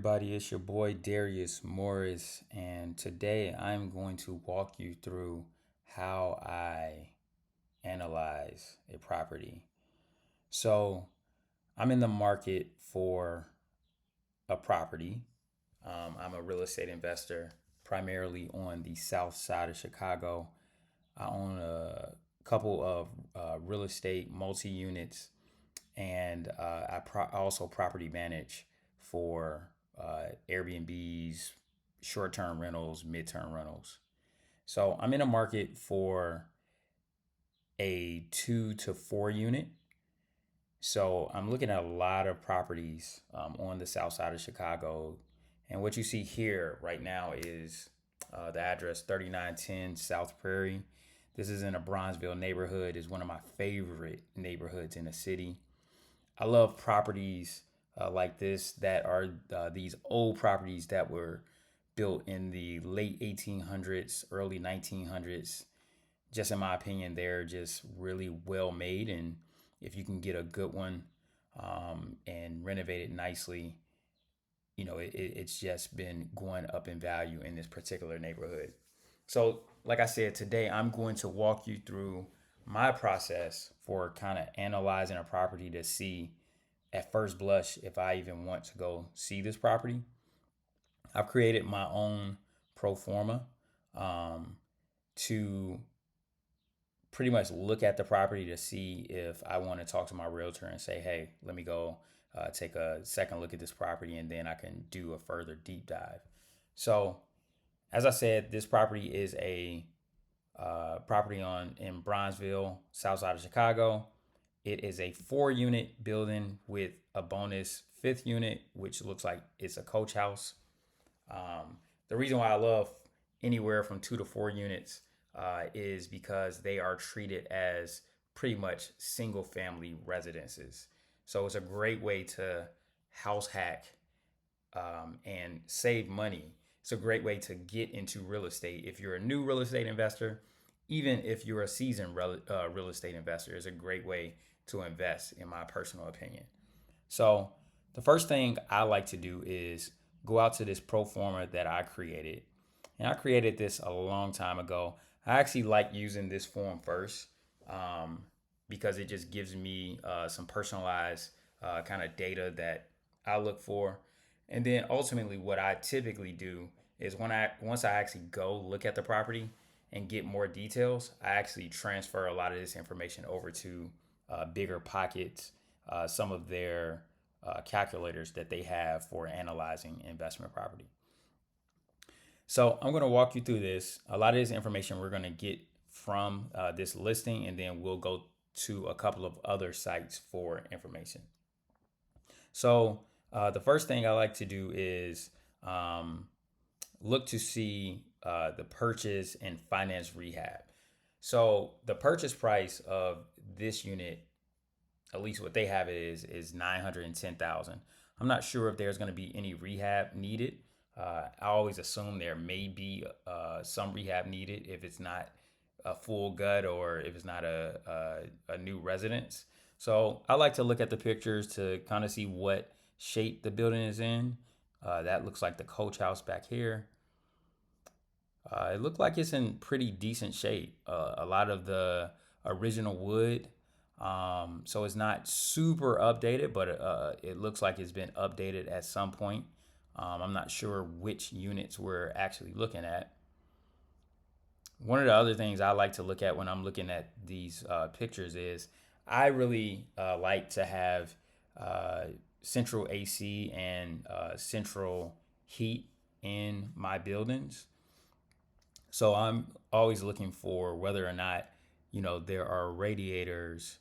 Everybody, it's your boy Darius Morris, and today I'm going to walk you through how I analyze a property. So, I'm in the market for a property. I'm a real estate investor, primarily on the south side of Chicago. I own a couple of real estate multi units, and I also property manage for Airbnbs, short term rentals, mid-term rentals. So I'm in a market for a 2 to 4 unit. So I'm looking at a lot of properties on the south side of Chicago. And what you see here right now is the address 3910 South Prairie. This is in a Bronzeville neighborhood. Is one of my favorite neighborhoods in the city. I love properties like this that are these old properties that were built in the late 1800s, early 1900s. Just in my opinion, they're just really well made. And if you can get a good one and renovate it nicely, it's just been going up in value in this particular neighborhood. So, like I said, today I'm going to walk you through my process for kind of analyzing a property to see at first blush if I even want to go see this property. I've created my own pro forma um, to pretty much look at the property to see if I want to talk to my realtor and say, hey, let me go take a second look at this property and then I can do a further deep dive. So, as I said, this property is a property on in Bronzeville, south side of Chicago. It is a 4 unit building with a bonus fifth unit, which looks like it's a coach house. The reason why I love anywhere from 2 to 4 units is because they are treated as pretty much single family residences. So it's a great way to house hack and save money. It's a great way to get into real estate. If you're a new real estate investor, even if you're a seasoned real estate investor, it's a great way to invest, in my personal opinion. So, the first thing I like to do is go out to this pro forma that I created. And I created this a long time ago. I actually like using this form first um, because it just gives me some personalized kind of data that I look for. And then ultimately, what I typically do is once I actually go look at the property and get more details, I actually transfer a lot of this information over to Bigger Pockets, some of their calculators that they have for analyzing investment property. So I'm going to walk you through this. A lot of this information we're going to get from this listing, and then we'll go to a couple of other sites for information. So the first thing I like to do is um, look to see the purchase and finance rehab. So the purchase price of this unit, at least what they have it is 910,000. I'm not sure if there's going to be any rehab needed. I always assume there may be some rehab needed if it's not a full gut or if it's not a new residence. So I like to look at the pictures to kind of see what shape the building is in. That looks like the coach house back here. It looked like it's in pretty decent shape. A lot of the original wood. So it's not super updated, but it looks like it's been updated at some point. I'm not sure which units we're actually looking at. One of the other things I like to look at when I'm looking at these pictures is I really like to have uh, central AC and central heat in my buildings. So I'm always looking for whether or not, there are radiators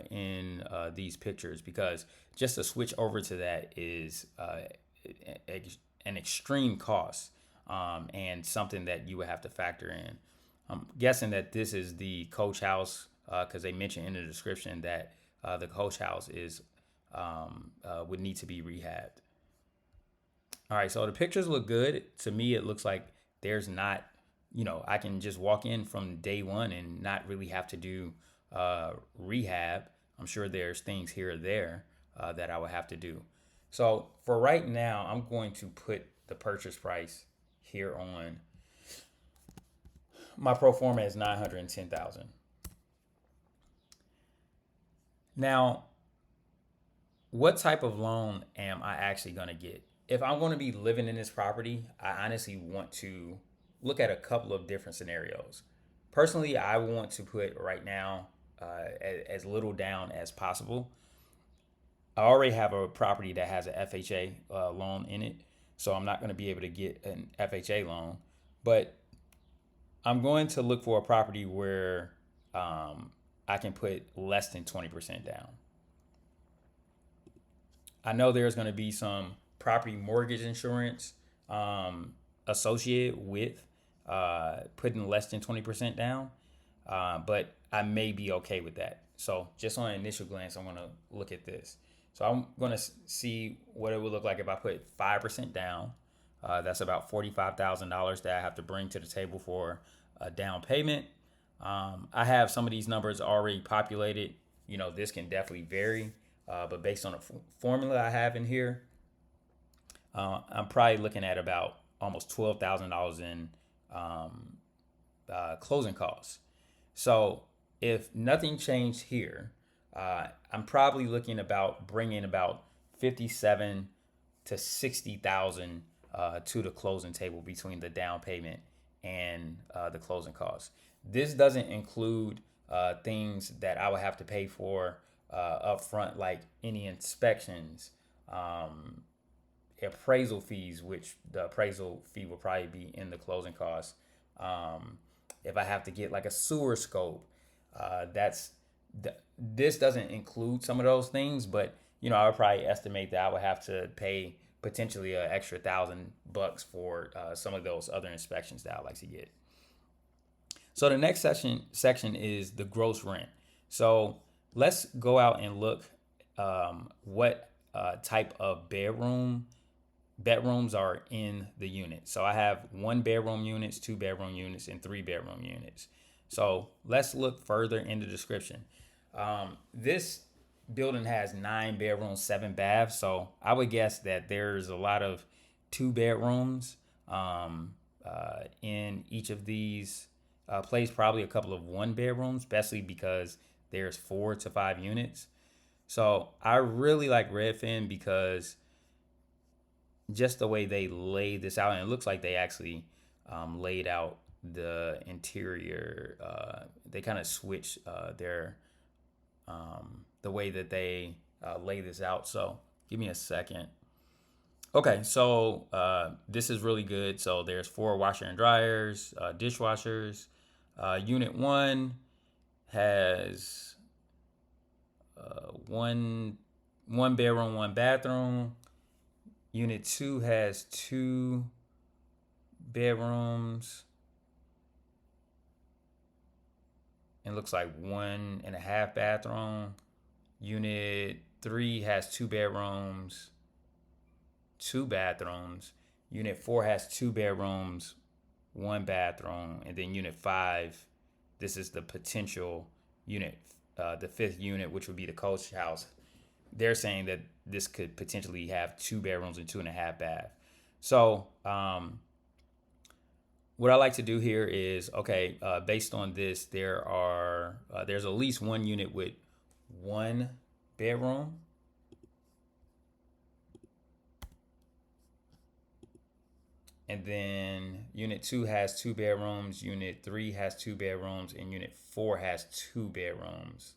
in these pictures because just to switch over to that is an extreme cost and something that you would have to factor in. I'm guessing that this is the coach house because they mentioned in the description that the coach house is would need to be rehabbed. All right, so the pictures look good. To me, it looks like there's not, I can just walk in from day one and not really have to do rehab. I'm sure there's things here or there that I would have to do. So for right now, I'm going to put the purchase price here on my pro forma is 910,000. Now, what type of loan am I actually going to get? If I'm going to be living in this property, I honestly want to look at a couple of different scenarios. Personally, I want to put right now as little down as possible. I already have a property that has an FHA loan in it, so I'm not going to be able to get an FHA loan. But I'm going to look for a property where I can put less than 20% down. I know there's going to be some property mortgage insurance associated with putting less than 20% down, but I may be okay with that. So, just on an initial glance, I'm going to look at this. So, I'm going to see what it would look like if I put 5% down. That's about $45,000 that I have to bring to the table for a down payment. I have some of these numbers already populated. This can definitely vary, but based on the formula I have in here, I'm probably looking at about almost $12,000 in closing costs. So if nothing changed here, I'm probably looking about bringing about 57 to 60,000 to the closing table between the down payment and the closing costs. This doesn't include things that I would have to pay for up front, like any inspections, appraisal fees, which the appraisal fee will probably be in the closing costs. If I have to get like a sewer scope, that's this doesn't include some of those things, but I would probably estimate that I would have to pay potentially an extra $1,000 for some of those other inspections that I like to get. So the next section is the gross rent. So let's go out and look what type of bedrooms are in the unit. So I have 1 bedroom units, 2 bedroom units, and 3 bedroom units. So let's look further in the description. This building has 9 bedrooms, 7 baths. So I would guess that there's a lot of 2 bedrooms in each of these places, probably a couple of 1 bedrooms, especially because there's 4 to 5 units. So I really like Redfin because just the way they lay this out, and it looks like they actually laid out the interior. They kind of switch the way that they lay this out. So give me a second. Okay, so this is really good. So there's 4 washer and dryers, dishwashers. Unit 1 has one bedroom, 1 bathroom. Unit 2 has 2 bedrooms. It looks like 1.5 bathroom. Unit 3 has 2 bedrooms, 2 bathrooms. Unit 4 has 2 bedrooms, 1 bathroom. And then unit 5, this is the potential unit, the 5th unit, which would be the coach house. They're saying that this could potentially have 2 bedrooms and 2.5 baths. So what I like to do here is, okay, based on this, there's at least 1 unit with 1 bedroom. And then unit 2 has 2 bedrooms, unit 3 has 2 bedrooms, and unit 4 has 2 bedrooms.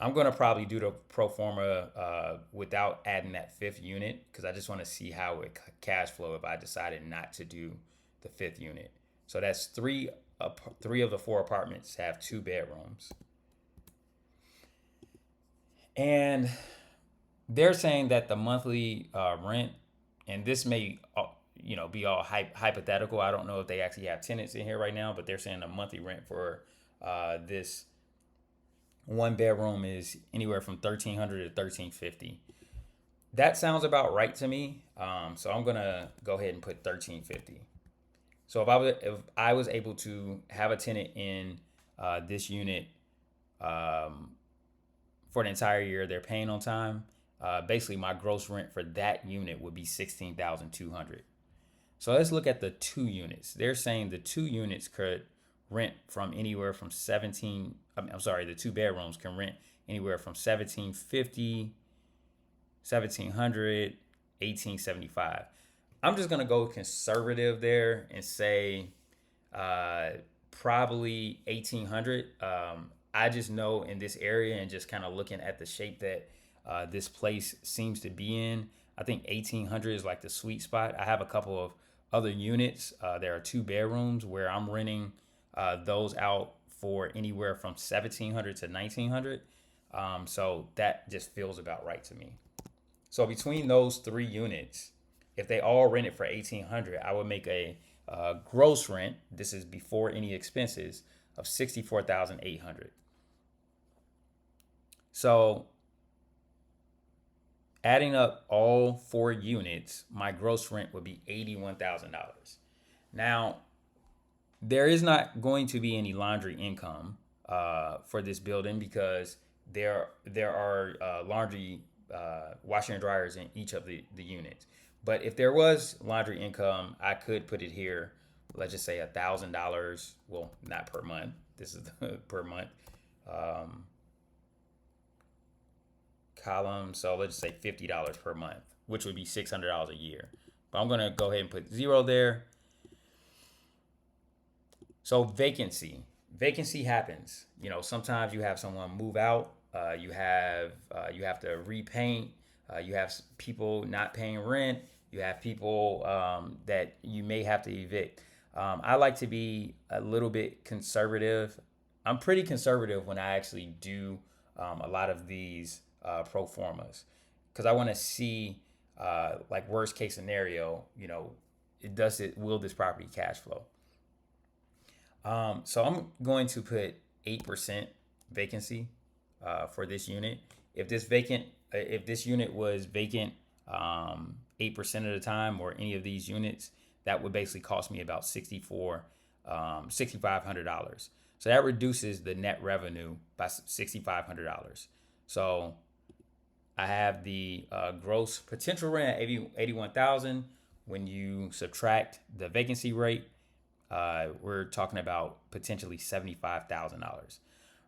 I'm going to probably do the pro forma without adding that 5th unit because I just want to see how it cash flow if I decided not to do the 5th unit. So that's 3 of the 4 apartments have 2 bedrooms. And they're saying that the monthly rent, and this may be all hypothetical. I don't know if they actually have tenants in here right now, but they're saying the monthly rent for this 1 bedroom is anywhere from $1,300 to $1,350. That sounds about right to me. So I'm gonna go ahead and put $1,350. So if I was able to have a tenant in this unit for the entire year, they're paying on time, basically my gross rent for that unit would be 16,200. So let's look at the 2 units. They're saying the 2 units could rent from anywhere from 17. I'm sorry, the 2 bedrooms can rent anywhere from 1750, 1700, 1875. I'm just gonna go conservative there and say uh, probably 1800. I just know in this area and just kind of looking at the shape that this place seems to be in, I think 1800 is like the sweet spot. I have a couple of other units. There are 2 bedrooms where I'm renting those out for anywhere from 1700 to 1900. So that just feels about right to me. So between those 3 units, if they all rented for 1800, I would make a gross rent. This is before any expenses of 64,800. So adding up all 4 units, my gross rent would be $81,000. Now, there is not going to be any laundry income for this building because there are laundry washer and dryers in each of the units. But if there was laundry income, I could put it here. Let's just say $1,000. Well, not per month. This is per month column. So let's just say $50 per month, which would be $600 a year. But I'm gonna go ahead and put 0 there. So vacancy happens. Sometimes you have someone move out. You have to repaint. You have people not paying rent. You have people that you may have to evict. I like to be a little bit conservative. I'm pretty conservative when I actually do a lot of these pro formas because I want to see like worst case scenario. Will this property cash flow? So I'm going to put 8% vacancy for this unit. If this unit was vacant 8% of the time, or any of these units, that would basically cost me about $6,500. So that reduces the net revenue by $6,500. So I have the gross potential rent at 81,000. When you subtract the vacancy rate, we're talking about potentially $75,000.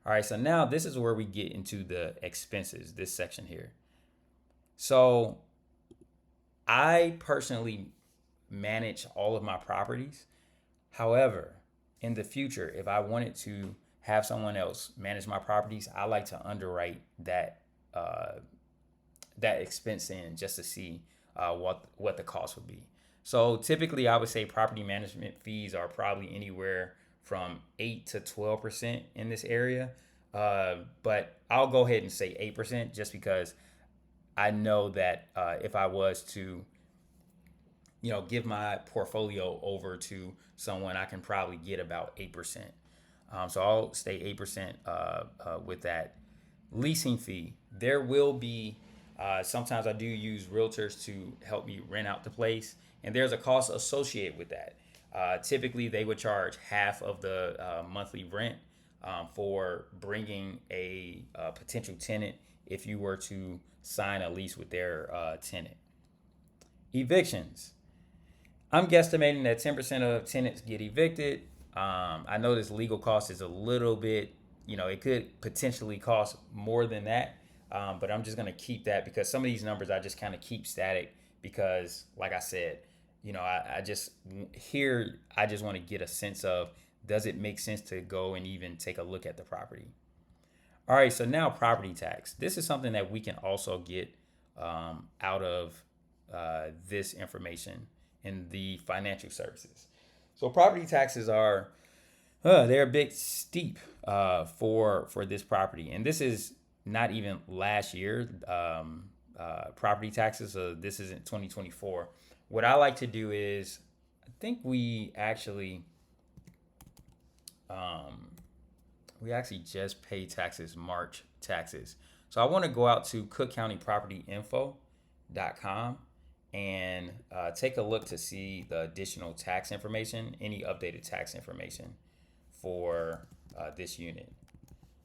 All right, so now this is where we get into the expenses, this section here. So I personally manage all of my properties. However, in the future, if I wanted to have someone else manage my properties, I like to underwrite that expense in just to see what the cost would be. So typically, I would say property management fees are probably anywhere from 8 to 12% in this area. But I'll go ahead and say 8% just because I know that if I was to, give my portfolio over to someone, I can probably get about 8%. So I'll stay 8% with that. Leasing fee. There will be, sometimes I do use realtors to help me rent out the place, and there's a cost associated with that. Typically, they would charge half of the monthly rent for bringing a potential tenant if you were to sign a lease with their tenant. Evictions. I'm guesstimating that 10% of tenants get evicted. I know this legal cost is a little bit, it could potentially cost more than that. But I'm just going to keep that because some of these numbers I just kind of keep static because, like I said, I just want to get a sense of, does it make sense to go and even take a look at the property? All right, so now property tax. This is something that we can also get out of this information in the financial services. So property taxes are they're a bit steep for this property, and this is not even last year property taxes. So this isn't 2024. What I like to do is, I think we actually just paid taxes, March taxes. So I want to go out to cookcountypropertyinfo.com and take a look to see the additional tax information, any updated tax information for this unit.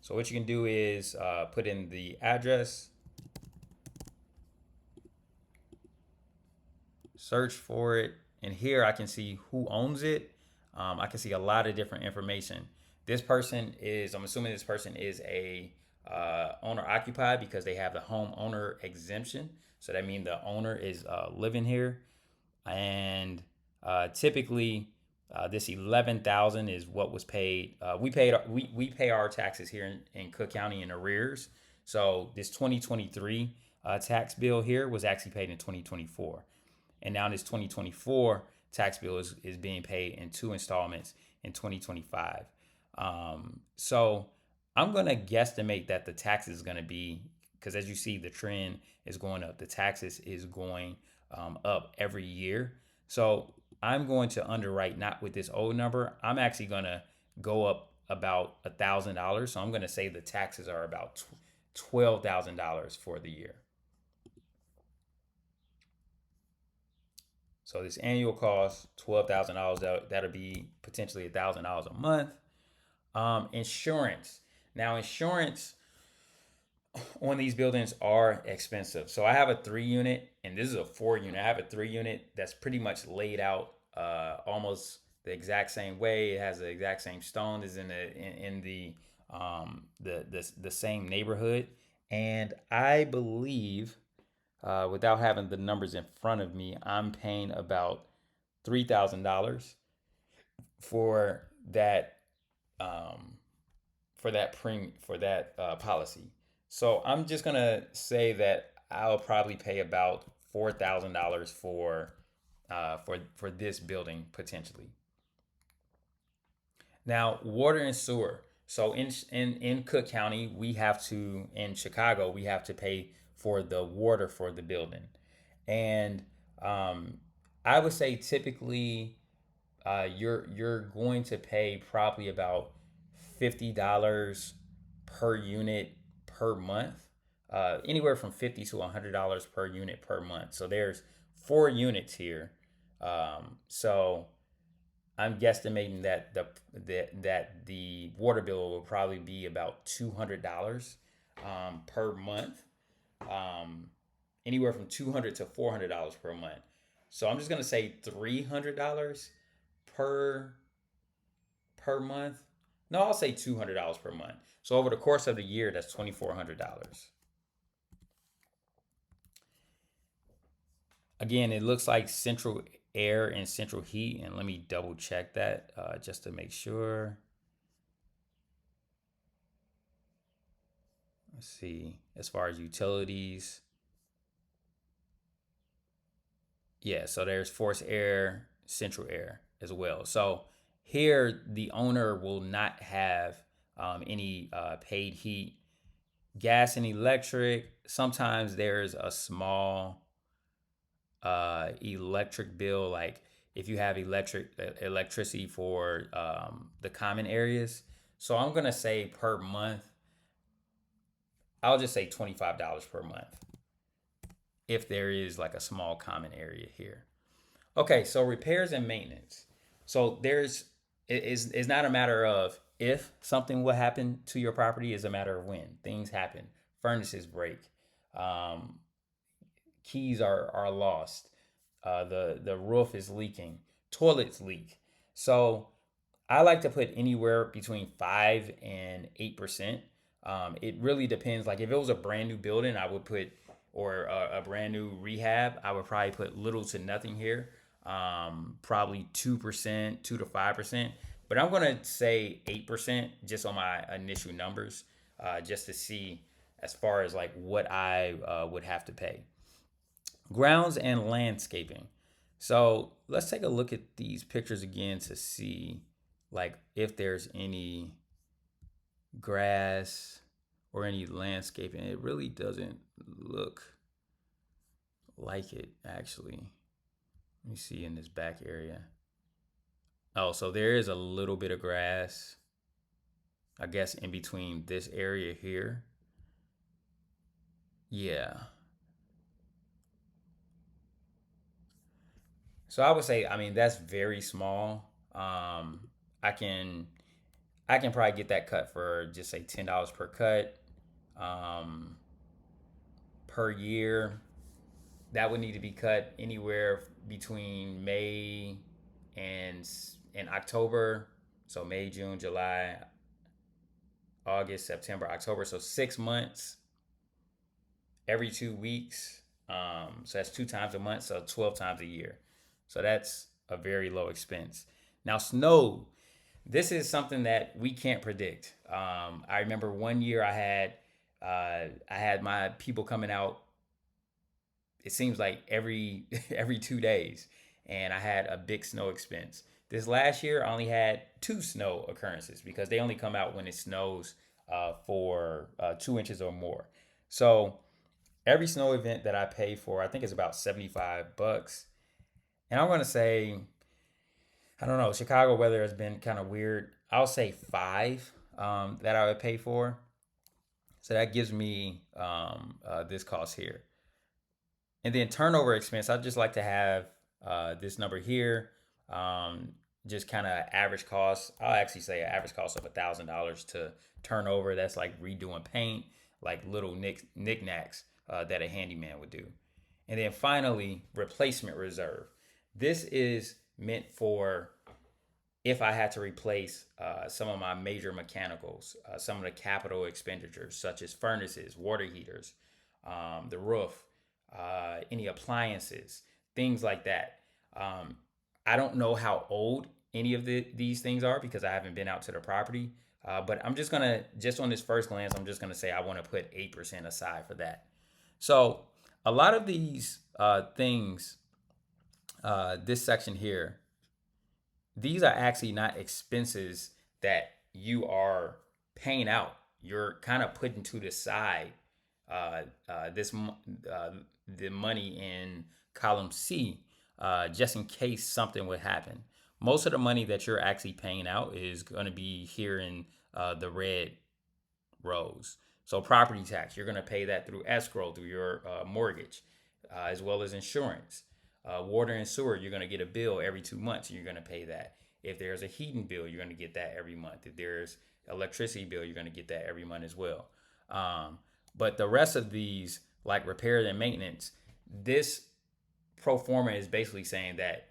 So what you can do is put in the address, search for it, and here I can see who owns it. I can see a lot of different information. This person is, I'm assuming this person is a owner occupied because they have the homeowner exemption. So that means the owner is living here, and typically this 11,000 is what was paid. We pay our taxes here in Cook County in arrears. So this 2023 tax bill here was actually paid in 2024, and now this 2024 tax bill is being paid in two installments in 2025. So I'm gonna guesstimate that the taxes is gonna be, because as you see the trend is going up. The taxes is going up every year. So I'm going to underwrite not with this old number. I'm actually gonna go up about $1,000. So I'm gonna say the taxes are about $12,000 for the year. So this annual cost $12,000. That'll be potentially $1,000 a month. Insurance. Now insurance on these buildings are expensive. So I have a 3 unit, and this is a 4 unit. I have a 3 unit that's pretty much laid out almost the exact same way. It has the exact same stone as in the same neighborhood, and I believe without having the numbers in front of me, I'm paying about $3,000 for that um, for that policy. So I'm just gonna say that I'll probably pay about $4,000 for this building potentially. Now, water and sewer. So in Cook County, we have to, in Chicago, we have to pay for the water for the building, and um, I would say typically you're going to pay probably about $50 per unit per month, anywhere from $50 to $100 per unit per month. So there's 4 units here. So I'm guesstimating that the water bill will probably be about $200 per month, um, anywhere from $200 to $400 per month. So I'm just gonna say $300 per month. No, I'll say $200 per month. So over the course of the year, that's $2,400. Again, it looks like central air and central heat, and let me double check that just to make sure. Let's see. As far as utilities, yeah. So there's forced air, central air as well. So here, the owner will not have any paid heat, gas, and electric. Sometimes there's a small electric bill, like if you have electricity for the common areas. So I'm gonna say per month, I'll just say $25 per month if there is like a small common area here. Okay, so repairs and maintenance. So it's not a matter of if something will happen to your property, it's a matter of when things happen. Furnaces break, um, keys are lost, the roof is leaking, toilets leak. So I like to put anywhere between 5 and 8%. It really depends. Like if it was a brand new building, I would put, or a brand new rehab, I would probably put little to nothing here. Probably 2%, 2 to 5%. But I'm gonna say 8% just on my initial numbers, just to see as far as like what I would have to pay. Grounds and landscaping. So let's take a look at these pictures again to see like if there's any grass or any landscaping. It really doesn't look like it actually. Let me see in this back area. Oh, so there is a little bit of grass, I guess, in between this area here. Yeah. So I would say, I mean, that's very small. I can probably get that cut for just say $10 per cut, um, per year. that would need to be cut anywhere between May and October. So May, June, July, August, September, October. So 6 months every 2 weeks. So that's 2 times a month. So 12 times a year. So that's a very low expense. Now, snow. This is something that we can't predict. I remember one year I had my people coming out. It seems like every every 2 days, and I had a big snow expense. This last year, I only had two snow occurrences because they only come out when it snows for 2 inches or more. So every snow event that I pay for, I think is about $75, and I'm gonna say, I don't know. Chicago weather has been kind of weird. I'll say five that I would pay for. So that gives me this cost here. And then turnover expense, I just like to have this number here. Um, just kind of average cost. I'll actually say an average cost of $1,000 to turn over. That's like redoing paint, like little knickknacks that a handyman would do. And then finally, replacement reserve. This is meant for if I had to replace some of my major mechanicals, some of the capital expenditures, such as furnaces, water heaters, the roof, any appliances, things like that. Um, I don't know how old any of these things are because I haven't been out to the property. But I'm just gonna, just on this first glance, I'm just gonna say I want to put 8% aside for that. So a lot of these things, this section here, these are actually not expenses that you are paying out. You're kind of putting to the side this the money in column C just in case something would happen. Most of the money that you're actually paying out is going to be here in the red rows. So property tax, you're going to pay that through escrow, through your mortgage, as well as insurance. Water and sewer, you're going to get a bill every 2 months, and you're going to pay that. If there's a heating bill, you're going to get that every month. If there's electricity bill, you're going to get that every month as well. But the rest of these, like repair and maintenance, this pro forma is basically saying that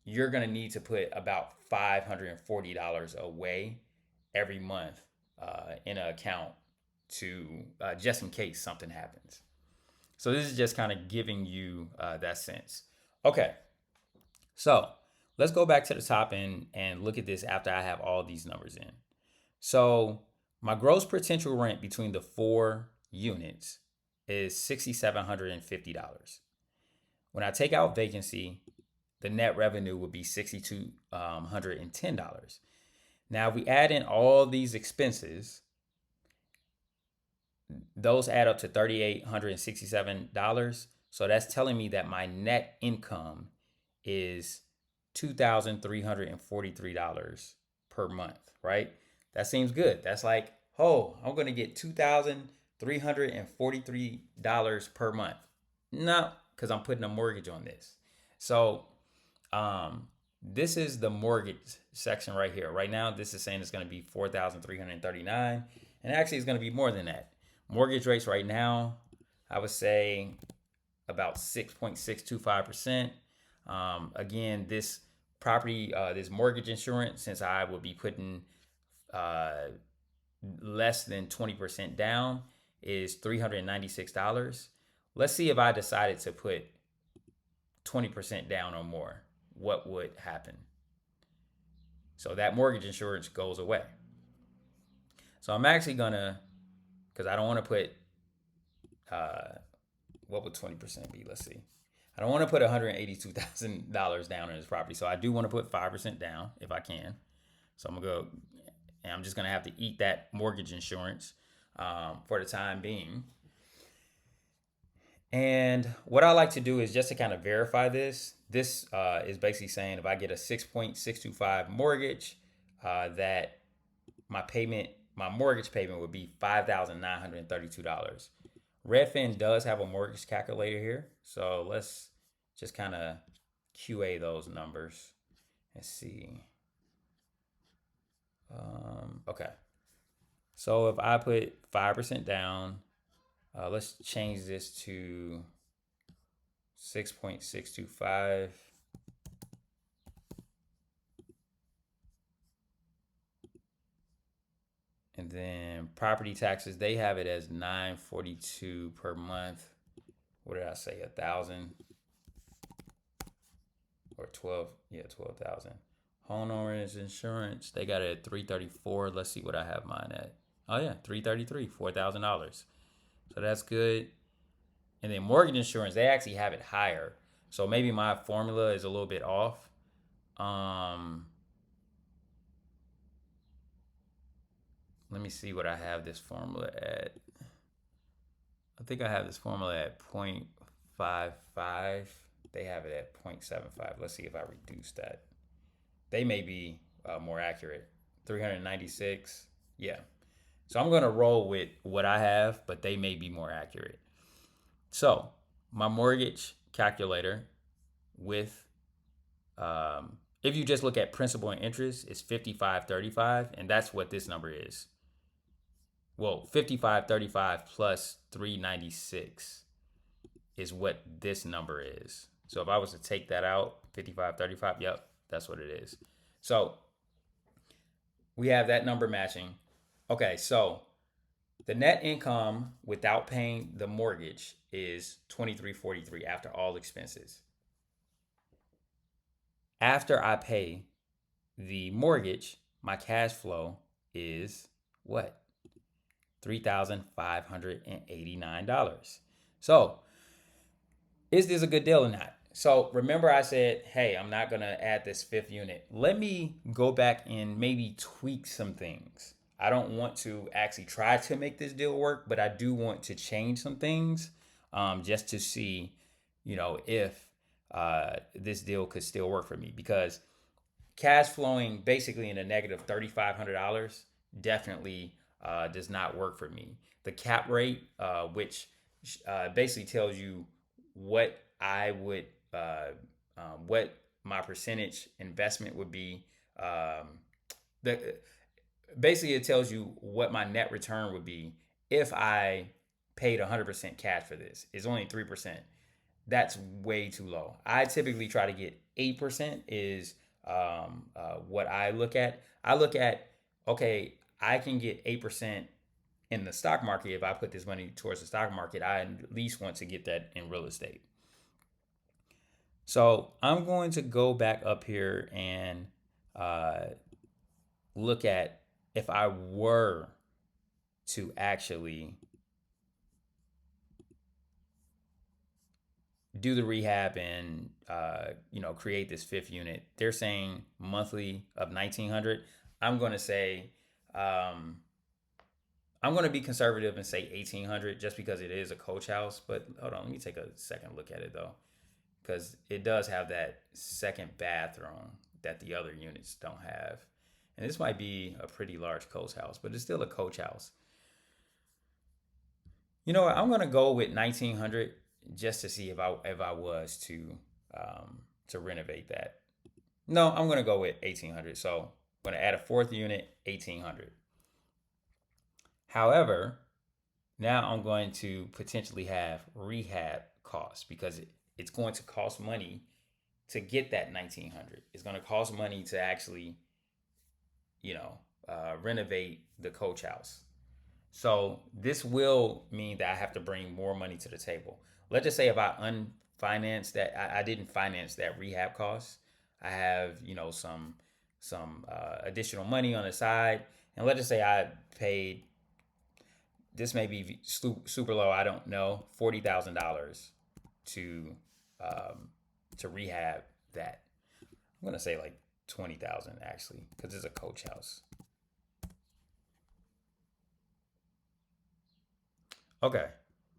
you're going to need to put about $540 away every month in an account to just in case something happens. So this is just kind of giving you that sense. Okay, so let's go back to the top and look at this after I have all these numbers in. So my gross potential rent between the 4 units is $6,750. When I take out vacancy, the net revenue would be $6,210. Now, if we add in all these expenses, those add up to $3,867. So that's telling me that my net income is $2,343 per month, right? That seems good. That's like, oh, I'm going to get $2,343 per month. No, because I'm putting a mortgage on this. So this is the mortgage section right here. Right now, this is saying it's going to be $4,339, and actually, it's going to be more than that. Mortgage rates right now, I would say about 6.625%. Again, this property, this mortgage insurance, since I would be putting less than 20% down, is $396. Let's see if I decided to put 20% down or more, what would happen? So that mortgage insurance goes away. So I'm actually gonna, because I don't want to put, what would 20% be? Let's see. I don't want to put $182,000 down on this property, so I do want to put 5% down if I can. So I'm gonna go, and I'm just gonna have to eat that mortgage insurance for the time being. And what I like to do is just to kind of verify this. This is basically saying if I get a 6.625 mortgage, that my mortgage payment would be $5,932. Redfin does have a mortgage calculator here, so let's just kind of QA those numbers and see. Okay, so if I put 5% down, let's change this to 6.625. And then property taxes, they have it as 942 per month. What did I say? 1,000 or 12? Yeah, 12,000. Homeowners insurance, they got it at 334. Let's see what I have mine at. Oh yeah, 333, $4,000. So that's good. And then mortgage insurance, they actually have it higher. So maybe my formula is a little bit off. Um, Let me see what I have this formula at. I think I have this formula at 0.55. They have it at 0.75. Let's see if I reduce that. They may be more accurate. 396. Yeah. So I'm going to roll with what I have, but they may be more accurate. So my mortgage calculator with, if you just look at principal and interest, it's 5535, and that's what this number is. Well, 5535 plus 396 is what this number is. So if I was to take that out, 5535, yep, that's what it is. So we have that number matching. Okay, so the net income without paying the mortgage is 2343 after all expenses. After I pay the mortgage, my cash flow is what? $3,589. So, is this a good deal or not? So, remember I said, hey, I'm not going to add this fifth unit. Let me go back and maybe tweak some things. I don't want to actually try to make this deal work, but I do want to change some things just to see, if this deal could still work for me. Because cash flowing basically in a negative $3,500 definitely does not work for me. The cap rate, which basically tells you what I would, what my percentage investment would be. The Basically it tells you what my net return would be if I paid 100% cash for this. It's only 3%. That's way too low. I typically try to get 8% is what I look at. I look at, okay, I can get 8% in the stock market. If I put this money towards the stock market, I at least want to get that in real estate. So I'm going to go back up here and look at if I were to actually do the rehab and create this fifth unit. They're saying monthly of 1,900. I'm going to say I'm going to be conservative and say 1,800 just because it is a coach house. But hold on, let me take a second look at it though, because it does have that second bathroom that the other units don't have. And this might be a pretty large coach house, but it's still a coach house. You know what? I'm gonna go with 1,900 just to see if I was to renovate that. No, I'm gonna go with 1,800. So I'm gonna add a fourth unit, 1,800. However, now I'm going to potentially have rehab costs because it's going to cost money to get that 1,900. It's going to cost money to actually, renovate the coach house. So this will mean that I have to bring more money to the table. Let's just say if I unfinance that, I didn't finance that rehab cost. I have some additional money on the side, and let's just say I paid. This may be super low. I don't know. $40,000 to to rehab that. I'm gonna say like 20,000 actually, because it's a coach house. Okay.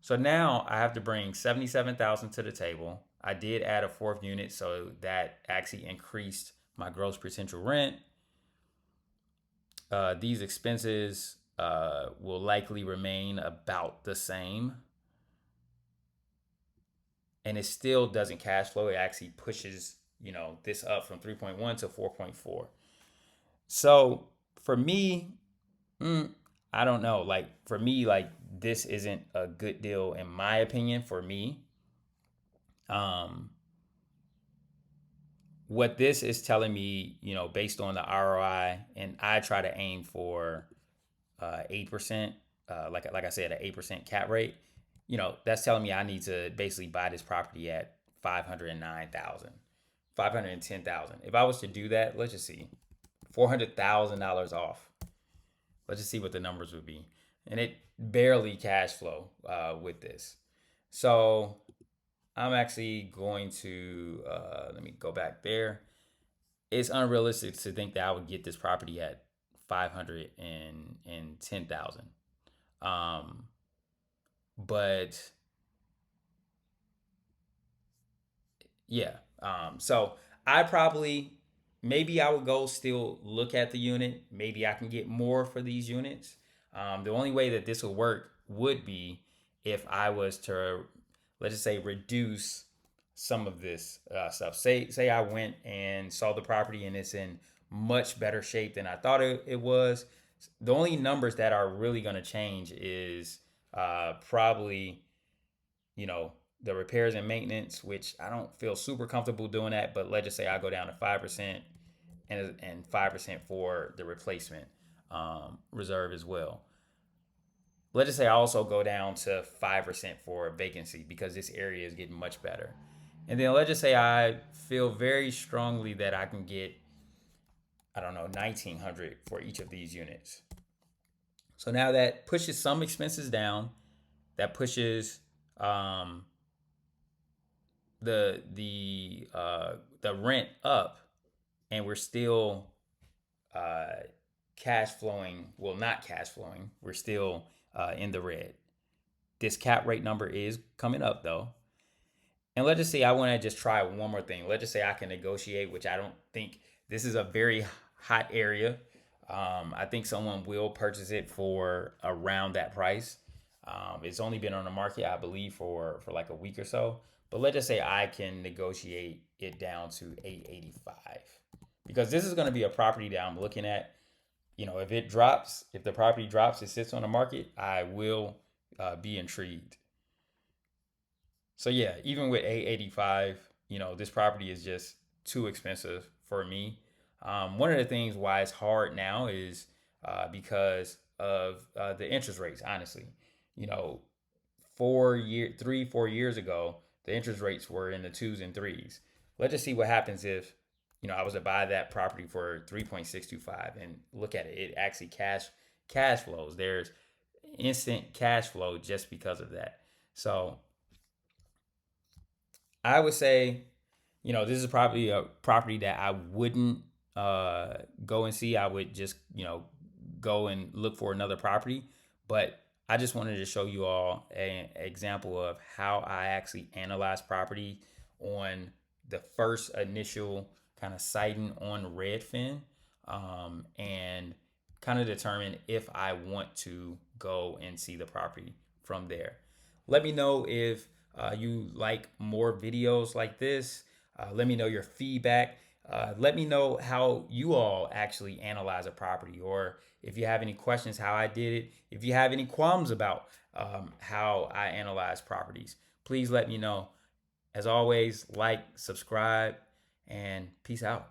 So now I have to bring 77,000 to the table. I did add a fourth unit, so that actually increased my gross potential rent. These expenses will likely remain about the same. And it still doesn't cash flow. It actually pushes, this up from 3.1 to 4.4. So for me, I don't know. Like for me, like this isn't a good deal in my opinion for me. Um, what this is telling me, based on the ROI, and I try to aim for 8%, like I said, an 8% cap rate. That's telling me I need to basically buy this property at 509,000, 510,000. If I was to do that, let's just see, $400,000 off. Let's just see what the numbers would be, and it barely cash flow with this. So I'm actually going to let me go back there. It's unrealistic to think that I would get this property at 510,000. Um, but yeah, so I probably maybe I would go still look at the unit. Maybe I can get more for these units. The only way that this will work would be if I was to, let's just say, reduce some of this stuff. Say I went and saw the property and it's in much better shape than I thought it was. The only numbers that are really going to change is probably, you know, the repairs and maintenance, which I don't feel super comfortable doing that. But let's just say I go down to 5% and 5% for the replacement reserve as well. Let's just say I also go down to 5% for vacancy because this area is getting much better. And then let's just say I feel very strongly that I can get, I don't know, 1900 for each of these units. So now that pushes some expenses down. That pushes um, the rent up, and we're still uh, cash flowing. Well, not cash flowing. We're still in the red. This cap rate number is coming up though. And let's just say I want to just try one more thing. Let's just say I can negotiate, which I don't think this is a very hot area. I think someone will purchase it for around that price. It's only been on the market, I believe, for like a week or so. But let's just say I can negotiate it down to 885 because this is going to be a property that I'm looking at. If the property drops, it sits on the market, I will be intrigued. So yeah, even with 885, this property is just too expensive for me. One of the things why it's hard now is because of the interest rates. Honestly, you know, 4 years ago, the interest rates were in the twos and threes. Let's just see what happens if I was to buy that property for 3.625 and look at it. It actually cash flows. There's instant cash flow just because of that. So I would say, this is probably a property that I wouldn't go and see. I would just, go and look for another property. But I just wanted to show you all an example of how I actually analyze property on the first initial kind of sighting on Redfin, and kind of determine if I want to go and see the property from there. Let me know if you like more videos like this. Let me know your feedback. Let me know how you all actually analyze a property, or if you have any questions, how I did it. If you have any qualms about how I analyze properties, please let me know. As always, like, subscribe, and peace out.